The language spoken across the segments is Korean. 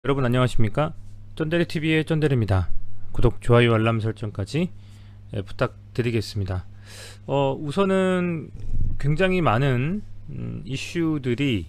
여러분 안녕하십니까? 쫀데레TV의 쫀데레입니다. 구독, 좋아요, 알람 설정까지 부탁드리겠습니다. 우선은 굉장히 많은 이슈들이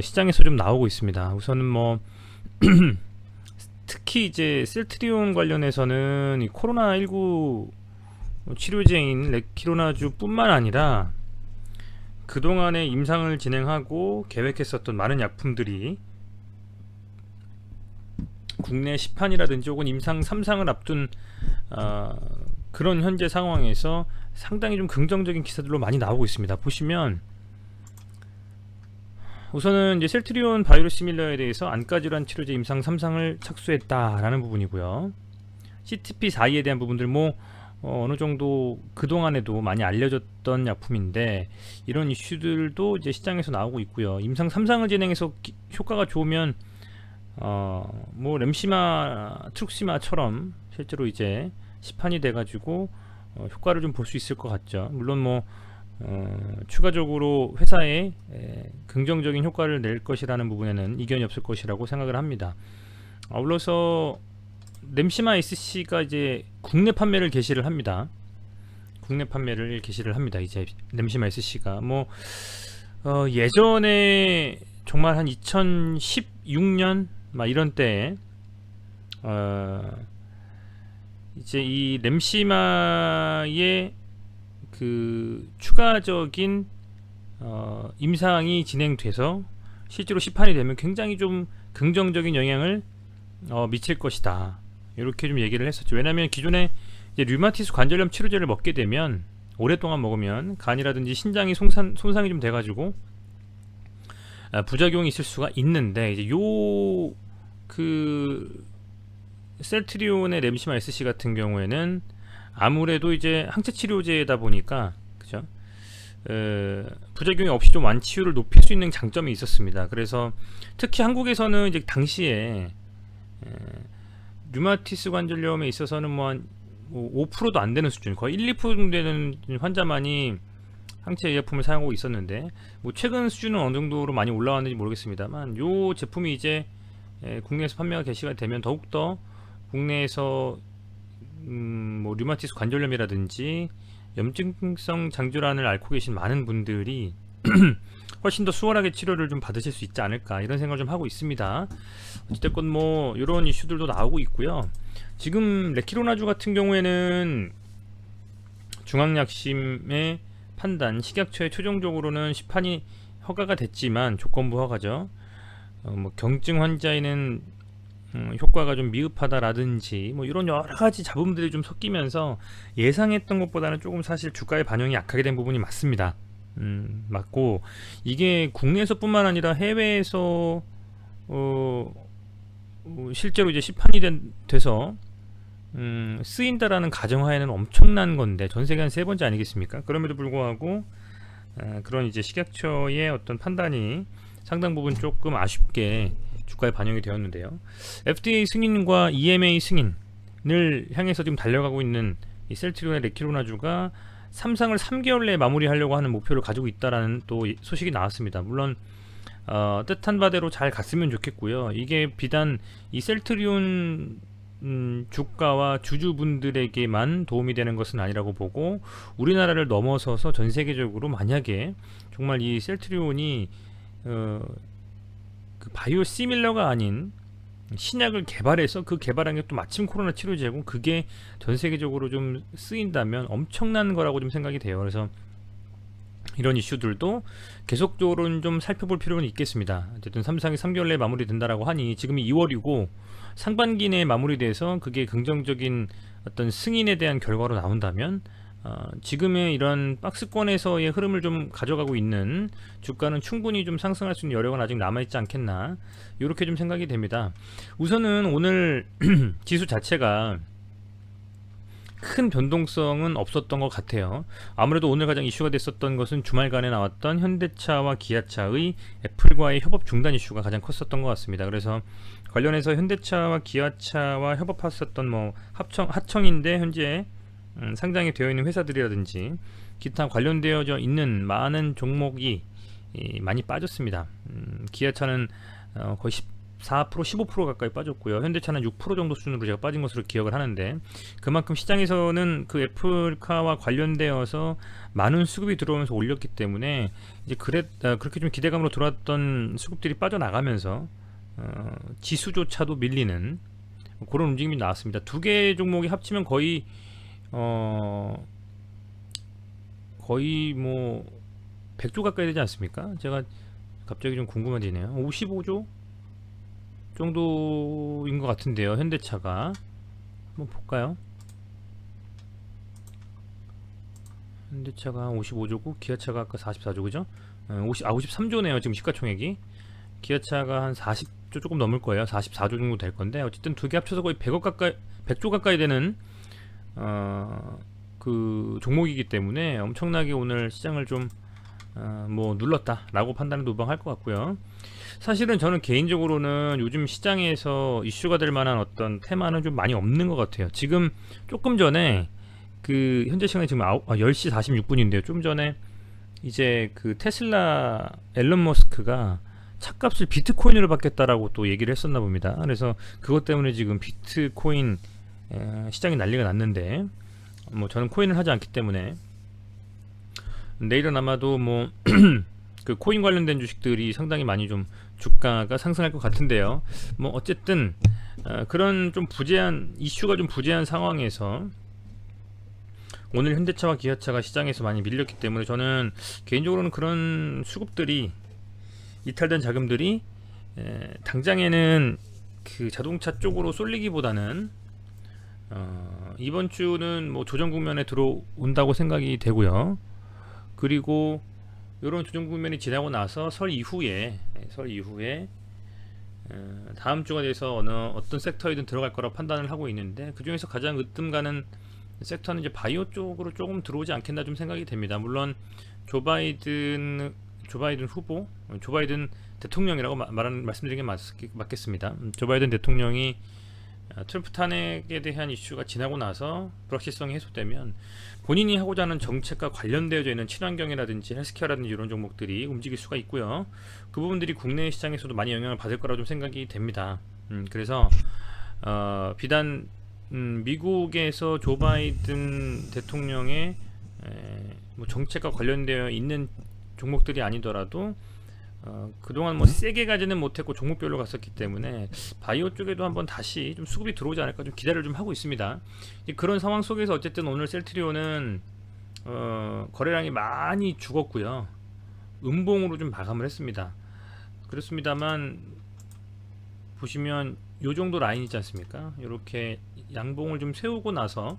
시장에서 좀 나오고 있습니다. 우선은 뭐 특히 이제 셀트리온 관련해서는 이 코로나19 치료제인 레키로나주 뿐만 아니라 그동안에 임상을 진행하고 계획했었던 많은 약품들이 국내 시판이라든지 혹은 임상 3상을 앞둔 그런 현재 상황에서 상당히 좀 긍정적인 기사들로 많이 나오고 있습니다. 보시면 우선은 이제 셀트리온 바이오시밀러에 대해서 안과질환 치료제 임상 3상을 착수했다라는 부분이고요. CTP42에 대한 부분들 뭐 어느 정도 그동안에도 많이 알려졌던 약품인데 이런 이슈들도 이제 시장에서 나오고 있고요. 임상 3상을 진행해서 효과가 좋으면 뭐 램시마, 트룩시마처럼 실제로 이제 시판이 돼가지고 효과를 좀 볼 수 있을 것 같죠. 물론 뭐 추가적으로 회사에 긍정적인 효과를 낼 것이라는 부분에는 이견이 없을 것이라고 생각을 합니다. 아울러서 램시마 SC가 이제 국내 판매를 개시를 합니다. 국내 판매를 개시를 합니다. 이제 램시마 SC가 뭐 예전에 정말 한 2016년 막 이런 때에 이제 이 램시마의 그 추가적인 임상이 진행돼서 실제로 시판이 되면 굉장히 좀 긍정적인 영향을 미칠 것이다, 이렇게 좀 얘기를 했었죠. 왜냐하면 기존에 이제 류마티스 관절염 치료제를 먹게 되면 오랫동안 먹으면 간이라든지 신장이 손상이 좀 돼가지고 부작용이 있을 수가 있는데, 이제 그 셀트리온의 램시마 SC 같은 경우에는 아무래도 이제 항체 치료제다 보니까 그죠? 부작용이 없이 좀 완치율을 높일 수 있는 장점이 있었습니다. 그래서 특히 한국에서는 이제 당시에 류마티스 관절염에 있어서는 뭐 한 5%도 안 되는 수준, 거의 1, 2% 정도 되는 환자만이 항체 의약품을 사용하고 있었는데, 뭐 최근 수준은 어느 정도로 많이 올라왔는지 모르겠습니다만, 요 제품이 이제 국내에서 판매가 개시가 되면 더욱더 국내에서 뭐 류마티스 관절염이라든지 염증성 장질환을 앓고 계신 많은 분들이 훨씬 더 수월하게 치료를 좀 받으실 수 있지 않을까, 이런 생각을 좀 하고 있습니다. 어쨌든 뭐 이런 이슈들도 나오고 있고요. 지금 레키로나주 같은 경우에는 중앙약심의 판단, 식약처에 최종적으로는 시판이 허가가 됐지만 조건부 허가죠. 뭐 경증 환자에는 효과가 좀 미흡하다라든지 뭐 이런 여러 가지 잡음들이 좀 섞이면서 예상했던 것보다는 조금 사실 주가의 반영이 약하게 된 부분이 맞습니다. 맞고, 이게 국내에서뿐만 아니라 해외에서 실제로 이제 시판이 돼서 쓰인다라는 가정하에는 엄청난 건데, 전 세계 한 세 번째 아니겠습니까? 그럼에도 불구하고 그런 이제 식약처의 어떤 판단이 상당 부분 조금 아쉽게 주가에 반영이 되었는데요. FDA 승인과 EMA 승인을 향해서 지금 달려가고 있는 이 셀트리온의 레키로나주가 3상을 3개월 내에 마무리하려고 하는 목표를 가지고 있다라는 또 소식이 나왔습니다. 물론 뜻한 바대로 잘 갔으면 좋겠고요. 이게 비단 이 셀트리온 주가와 주주분들에게만 도움이 되는 것은 아니라고 보고, 우리나라를 넘어서서 전 세계적으로 만약에 정말 이 셀트리온이 그 바이오시밀러가 아닌 신약을 개발해서 그 개발한 게 또 마침 코로나 치료제고 그게 전 세계적으로 좀 쓰인다면 엄청난 거라고 좀 생각이 돼요. 그래서 이런 이슈들도 계속적으로 좀 살펴볼 필요는 있겠습니다. 어쨌든 3상이 3개월 내에 마무리된다라고 하니, 지금이 2월이고 상반기 내에 마무리돼서 그게 긍정적인 어떤 승인에 대한 결과로 나온다면 지금의 이런 박스권에서의 흐름을 좀 가져가고 있는 주가는 충분히 좀 상승할 수 있는 여력은 아직 남아있지 않겠나, 이렇게 좀 생각이 됩니다. 우선은 오늘 지수 자체가 큰 변동성은 없었던 것 같아요. 아무래도 오늘 가장 이슈가 됐었던 것은 주말간에 나왔던 현대차와 기아차의 애플과의 협업 중단 이슈가 가장 컸었던 것 같습니다. 그래서 관련해서 현대차와 기아차와 협업했었던 뭐 하청인데 현재 상장이 되어 있는 회사들이라든지 기타 관련되어져 있는 많은 종목이 많이 빠졌습니다. 기아차는 거의 14% 15% 가까이 빠졌고요. 현대차는 6% 정도 수준으로 제가 빠진 것으로 기억을 하는데, 그만큼 시장에서는 그 애플카와 관련되어서 많은 수급이 들어오면서 올렸기 때문에 이제 그렇게 좀 기대감으로 들어왔던 수급들이 빠져나가면서 지수조차도 밀리는 그런 움직임이 나왔습니다. 두 개 종목이 합치면 거의 뭐 100조 가까이 되지 않습니까? 제가 갑자기 좀 궁금해지네요. 55조 정도인 것 같은데요. 현대차가 한번 볼까요? 현대차가 55조고 기아차가 아까 44조, 그죠? 53조네요 지금 시가총액이. 기아차가 한 40조 조금 넘을 거예요. 44조 정도 될 건데, 어쨌든 두 개 합쳐서 거의 100조 가까이 되는 그 종목이기 때문에 엄청나게 오늘 시장을 좀 뭐 눌렀다라고 판단을 노방할 것 같고요. 사실은 저는 개인적으로는 요즘 시장에서 이슈가 될 만한 어떤 테마는 좀 많이 없는 것 같아요. 지금 조금 전에 그 현재 시간이 지금 10시 46분인데요. 좀 전에 이제 그 테슬라 앨런 머스크가 차값을 비트코인으로 받겠다라고 또 얘기를 했었나 봅니다. 그래서 그것 때문에 지금 비트코인 시장이 난리가 났는데, 뭐 저는 코인을 하지 않기 때문에 내일은 아마도 뭐 그 코인 관련된 주식들이 상당히 많이 좀 주가가 상승할 것 같은데요. 뭐 어쨌든 그런 좀 부재한 이슈가 좀 부재한 상황에서 오늘 현대차와 기아차가 시장에서 많이 밀렸기 때문에 저는 개인적으로는 그런 수급들이, 이탈된 자금들이 당장에는 그 자동차 쪽으로 쏠리기보다는 이번 주는 뭐 조정 국면에 들어온다고 생각이 되고요. 그리고 이런 조정 국면이 지나고 나서 설 이후에 다음 주가 돼서 어떤 섹터이든 들어갈 거라고 판단을 하고 있는데, 그 중에서 가장 으뜸 가는 섹터는 이제 바이오 쪽으로 조금 들어오지 않겠나 좀 생각이 됩니다. 물론 조 바이든 후보, 조 바이든 대통령이라고 말씀드리는 게 맞겠습니다. 조 바이든 대통령이 트럼프 탄핵에 대한 이슈가 지나고 나서 불확실성이 해소되면 본인이 하고자 하는 정책과 관련되어져 있는 친환경이라든지 헬스케어라든지 이런 종목들이 움직일 수가 있고요. 그 부분들이 국내 시장에서도 많이 영향을 받을 거라고 좀 생각이 됩니다. 그래서 비단 미국에서 조 바이든 대통령의 뭐 정책과 관련되어 있는 종목들이 아니더라도 그동안 뭐 세게 가지는 못했고 종목별로 갔었기 때문에 바이오 쪽에도 한번 다시 좀 수급이 들어오지 않을까 좀 기대를 좀 하고 있습니다. 그런 상황 속에서 어쨌든 오늘 셀트리온은 거래량이 많이 죽었고요. 음봉으로 좀 마감을 했습니다. 그렇습니다만 보시면 요 정도 라인 있지 않습니까? 이렇게 양봉을 좀 세우고 나서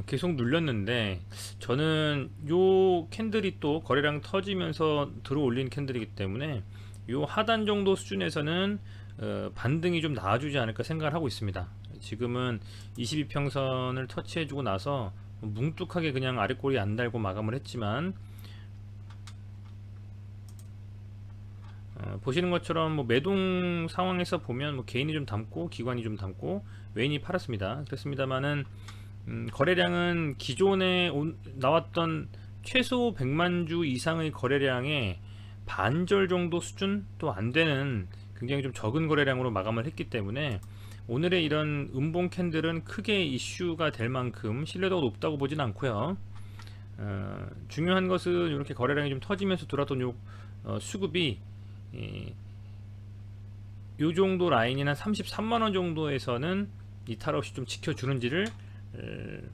계속 눌렸는데, 저는 요 캔들이 또 거래량 터지면서 들어올린 캔들이기 때문에 요 하단 정도 수준에서는 반등이 좀 나와주지 않을까 생각을 하고 있습니다. 지금은 22평선을 터치해주고 나서 뭉뚝하게 그냥 아랫골이 안 달고 마감을 했지만, 보시는 것처럼 뭐 매동 상황에서 보면 뭐 개인이 좀 담고 기관이 좀 담고 외인이 팔았습니다. 그렇습니다만은 거래량은 기존에 나왔던 최소 100만 주 이상의 거래량의 반절 정도 수준 또 안되는 굉장히 좀 적은 거래량으로 마감을 했기 때문에 오늘의 이런 음봉 캔들은 크게 이슈가 될 만큼 신뢰도가 높다고 보진 않고요. 중요한 것은 이렇게 거래량이 좀 터지면서 들어왔던 요 수급이 요 정도 라인이 한 33만원 정도에서는 이탈 없이 좀 지켜주는지를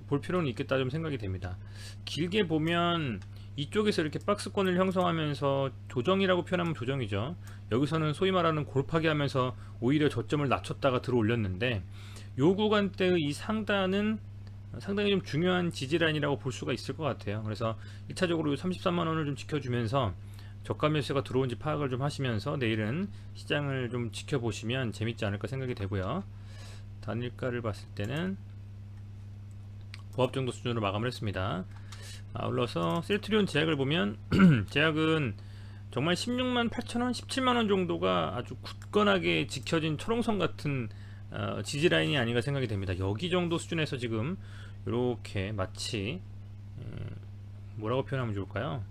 볼 필요는 있겠다 좀 생각이 됩니다. 길게 보면 이쪽에서 이렇게 박스권을 형성하면서 조정이라고 표현하면 조정이죠. 여기서는 소위 말하는 골파기 하면서 오히려 저점을 낮췄다가 들어 올렸는데, 요 구간대의 이 상단은 상당히 좀 중요한 지지라인이라고 볼 수가 있을 것 같아요. 그래서 1차적으로 33만원을 좀 지켜주면서 저가 매수가 들어온지 파악을 좀 하시면서 내일은 시장을 좀 지켜보시면 재밌지 않을까 생각이 되고요. 단일가를 봤을 때는 보합 정도 수준으로 마감을 했습니다. 아울러서 셀트리온 제약을 보면 제약은 정말 16만 8천원, 17만원 정도가 아주 굳건하게 지켜진 초롱선 같은 지지라인이 아닌가 생각이 됩니다. 여기 정도 수준에서 지금 이렇게 마치 뭐라고 표현하면 좋을까요?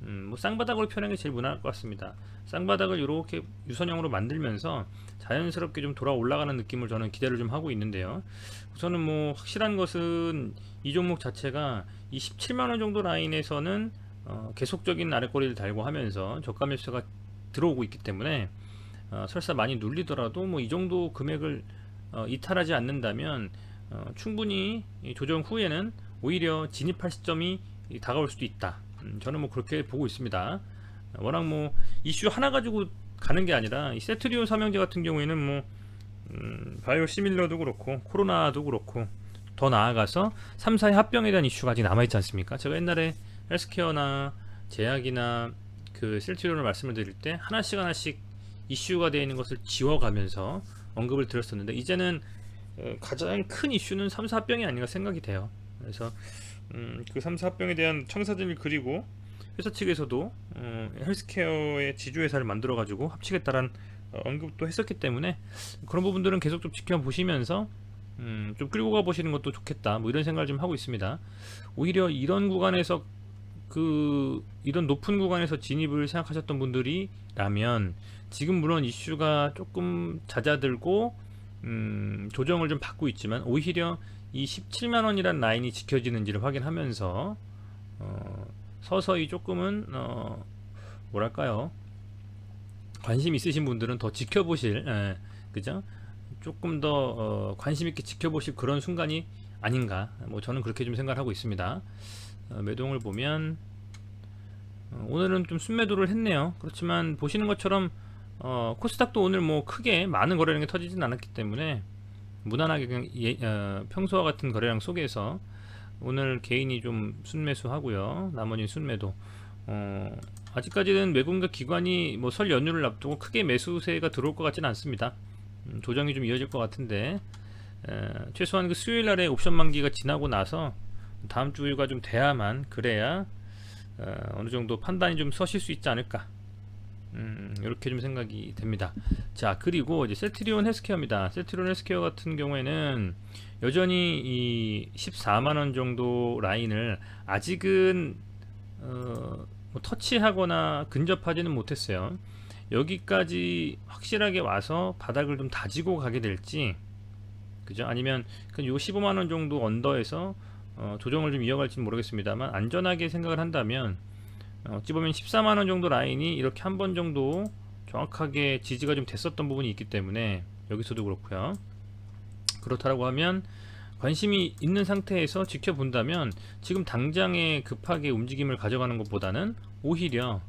뭐 쌍바닥으로 표현하는 게 제일 무난할 것 같습니다. 쌍바닥을 이렇게 유선형으로 만들면서 자연스럽게 좀 돌아 올라가는 느낌을 저는 기대를 좀 하고 있는데요. 우선은 뭐 확실한 것은 이 종목 자체가 이 17만원 정도 라인에서는 계속적인 아랫꼬리를 달고 하면서 저가 매수가 들어오고 있기 때문에 설사 많이 눌리더라도 뭐 이 정도 금액을 이탈하지 않는다면 충분히 이 조정 후에는 오히려 진입할 시점이 다가올 수도 있다. 저는 뭐 그렇게 보고 있습니다. 워낙 뭐 이슈 하나 가지고 가는 게 아니라 이 세트리온 삼형제 같은 경우에는 뭐 바이오 시밀러도 그렇고 코로나도 그렇고 더 나아가서 3사의 합병에 대한 이슈가 아직 남아있지 않습니까? 제가 옛날에 헬스케어나 제약이나 그 셀트리온을 말씀을 드릴 때 하나씩 이슈가 되어 있는 것을 지워가면서 언급을 드렸었는데 이제는 가장 큰 이슈는 3사 합병이 아닌가 생각이 돼요. 그래서 그 3사 합병에 대한 청사진을 그리고 회사 측에서도 헬스케어의 지주회사를 만들어 가지고 합치겠다라는 언급도 했었기 때문에 그런 부분들은 계속 좀 지켜보시면서 좀 끌고 가보시는 것도 좋겠다 뭐 이런 생각을 좀 하고 있습니다. 오히려 이런 구간에서 이런 높은 구간에서 진입을 생각하셨던 분들이라면 지금 물론 이슈가 조금 잦아들고 조정을 좀 받고 있지만 오히려 이 17만원이란 라인이 지켜지는지를 확인하면서 서서히 조금은 뭐랄까요, 관심 있으신 분들은 더 지켜보실, 그죠? 조금 더 관심 있게 지켜보실 그런 순간이 아닌가, 뭐 저는 그렇게 좀 생각을 하고 있습니다. 매동을 보면 오늘은 좀 순매도를 했네요. 그렇지만 보시는 것처럼 코스닥도 오늘 뭐 크게 많은 거래량이 터지진 않았기 때문에 무난하게 그냥 평소와 같은 거래량 속에서 오늘 개인이 좀 순매수 하고요. 나머지 순매도. 아직까지는 외국인과 기관이 뭐 설 연휴를 앞두고 크게 매수세가 들어올 것 같지는 않습니다. 조정이 좀 이어질 것 같은데 최소한 그 수요일 날에 옵션 만기가 지나고 나서 다음 주가 좀 돼야만 그래야 어느 정도 판단이 좀 서실 수 있지 않을까. 이렇게 좀 생각이 됩니다. 자, 그리고 이제 셀트리온 헬스케어입니다. 셀트리온 헬스케어 같은 경우에는 여전히 이 14만원 정도 라인을 아직은 뭐 터치하거나 근접하지는 못했어요. 여기까지 확실하게 와서 바닥을 좀 다지고 가게 될지, 그죠? 아니면 요 15만원 정도 언더에서 조정을 좀 이어갈지는 모르겠습니다만 안전하게 생각을 한다면 어찌 보면 14만원 정도 라인이 이렇게 한 번 정도 정확하게 지지가 좀 됐었던 부분이 있기 때문에 여기서도 그렇고요. 그렇다고 하면 관심이 있는 상태에서 지켜본다면 지금 당장에 급하게 움직임을 가져가는 것보다는 오히려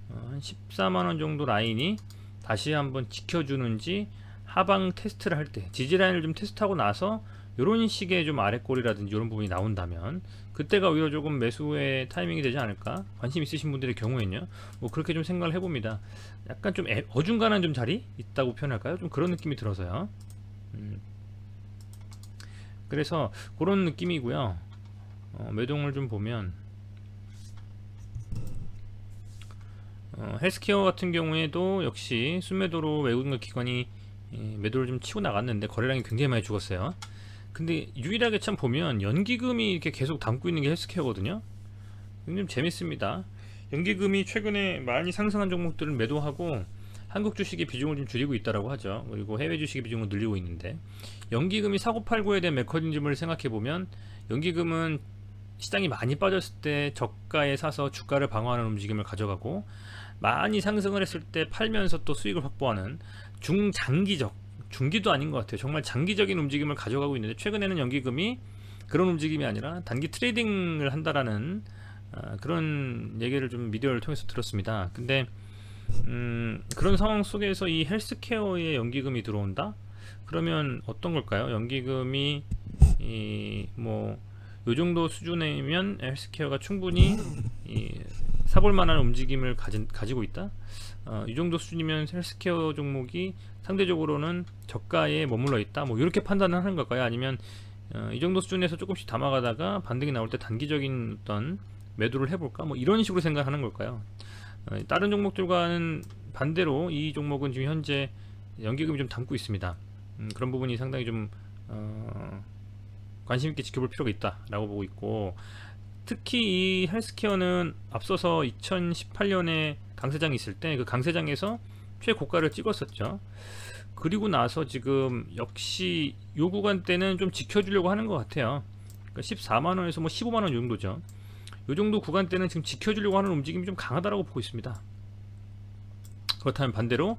한 14만원 정도 라인이 다시 한번 지켜주는지 하방 테스트를 할 때 지지 라인을 좀 테스트하고 나서 이런 식의 좀 아랫골이라든지 이런 부분이 나온다면 그때가 오히려 조금 매수의 타이밍이 되지 않을까. 관심 있으신 분들의 경우에는요, 뭐 그렇게 좀 생각을 해봅니다. 약간 좀 어중간한 좀 자리 있다고 표현할까요? 좀 그런 느낌이 들어서요. 그래서 그런 느낌이고요. 매동을 좀 보면 헬스케어 같은 경우에도 역시 순매도로 외국인과 기관이 매도를 좀 치고 나갔는데 거래량이 굉장히 많이 죽었어요. 근데 유일하게 참 보면 연기금이 이렇게 계속 담고 있는 게 헬스케어거든요. 굉장히 재밌습니다. 연기금이 최근에 많이 상승한 종목들을 매도하고 한국 주식의 비중을 좀 줄이고 있다라고 하죠. 그리고 해외 주식의 비중을 늘리고 있는데 연기금이 사고팔고에 대한 메커니즘을 생각해 보면 연기금은 시장이 많이 빠졌을 때 저가에 사서 주가를 방어하는 움직임을 가져가고 많이 상승을 했을 때 팔면서 또 수익을 확보하는 중장기적, 중기도 아닌 것 같아요. 정말 장기적인 움직임을 가져가고 있는데 최근에는 연기금이 그런 움직임이 아니라 단기 트레이딩을 한다라는 그런 얘기를 좀 미디어를 통해서 들었습니다. 근데 그런 상황 속에서 이 헬스케어에 연기금이 들어온다? 그러면 어떤 걸까요? 연기금이 뭐 요 정도 수준이면 헬스케어가 충분히 사볼 만한 움직임을 가지고 있다. 이 정도 수준이면 헬스케어 종목이 상대적으로는 저가에 머물러 있다. 뭐 이렇게 판단을 하는 걸까요? 아니면 이 정도 수준에서 조금씩 담아가다가 반등이 나올 때 단기적인 어떤 매도를 해볼까? 뭐 이런 식으로 생각하는 걸까요? 다른 종목들과는 반대로 이 종목은 지금 현재 연기금이 좀 담고 있습니다. 그런 부분이 상당히 좀 관심 있게 지켜볼 필요가 있다라고 보고 있고, 특히 이 헬스케어는 앞서서 2018년에 강세장이 있을 때 그 강세장에서 최고가를 찍었었죠. 그리고 나서 지금 역시 요 구간대는 좀 지켜주려고 하는 것 같아요. 그러니까 14만원에서 뭐 15만원 정도죠. 요 정도 구간대는 지금 지켜주려고 하는 움직임이 좀 강하다라고 보고 있습니다. 그렇다면 반대로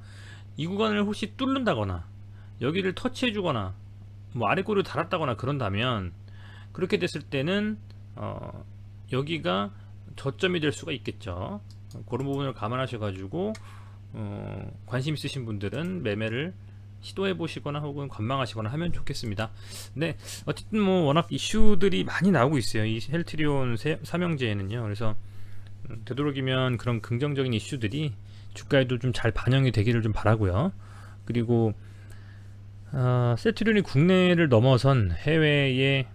이 구간을 혹시 뚫는다거나 여기를 터치해주거나 뭐 아래 꼬리를 달았다거나 그런다면, 그렇게 됐을 때는 여기가 저점이 될 수가 있겠죠. 그런 부분을 감안하셔가지고 관심 있으신 분들은 매매를 시도해 보시거나 혹은 관망하시거나 하면 좋겠습니다. 네, 어쨌든 뭐 워낙 이슈들이 많이 나오고 있어요, 이 헬트리온 삼형제에는요. 그래서 되도록이면 그런 긍정적인 이슈들이 주가에도 좀 잘 반영이 되기를 좀 바라고요. 그리고 셀트리온이 국내를 넘어선 해외의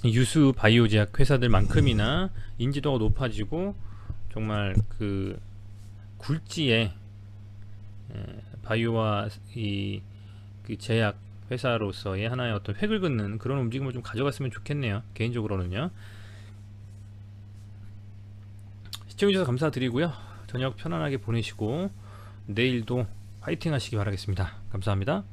유수 바이오 제약 회사들만큼이나 인지도가 높아지고 정말 그 굴지의 바이오와 그 제약 회사로서의 하나의 어떤 획을 긋는 그런 움직임을 좀 가져갔으면 좋겠네요, 개인적으로는요. 시청해주셔서 감사드리고요. 저녁 편안하게 보내시고 내일도 화이팅 하시기 바라겠습니다. 감사합니다.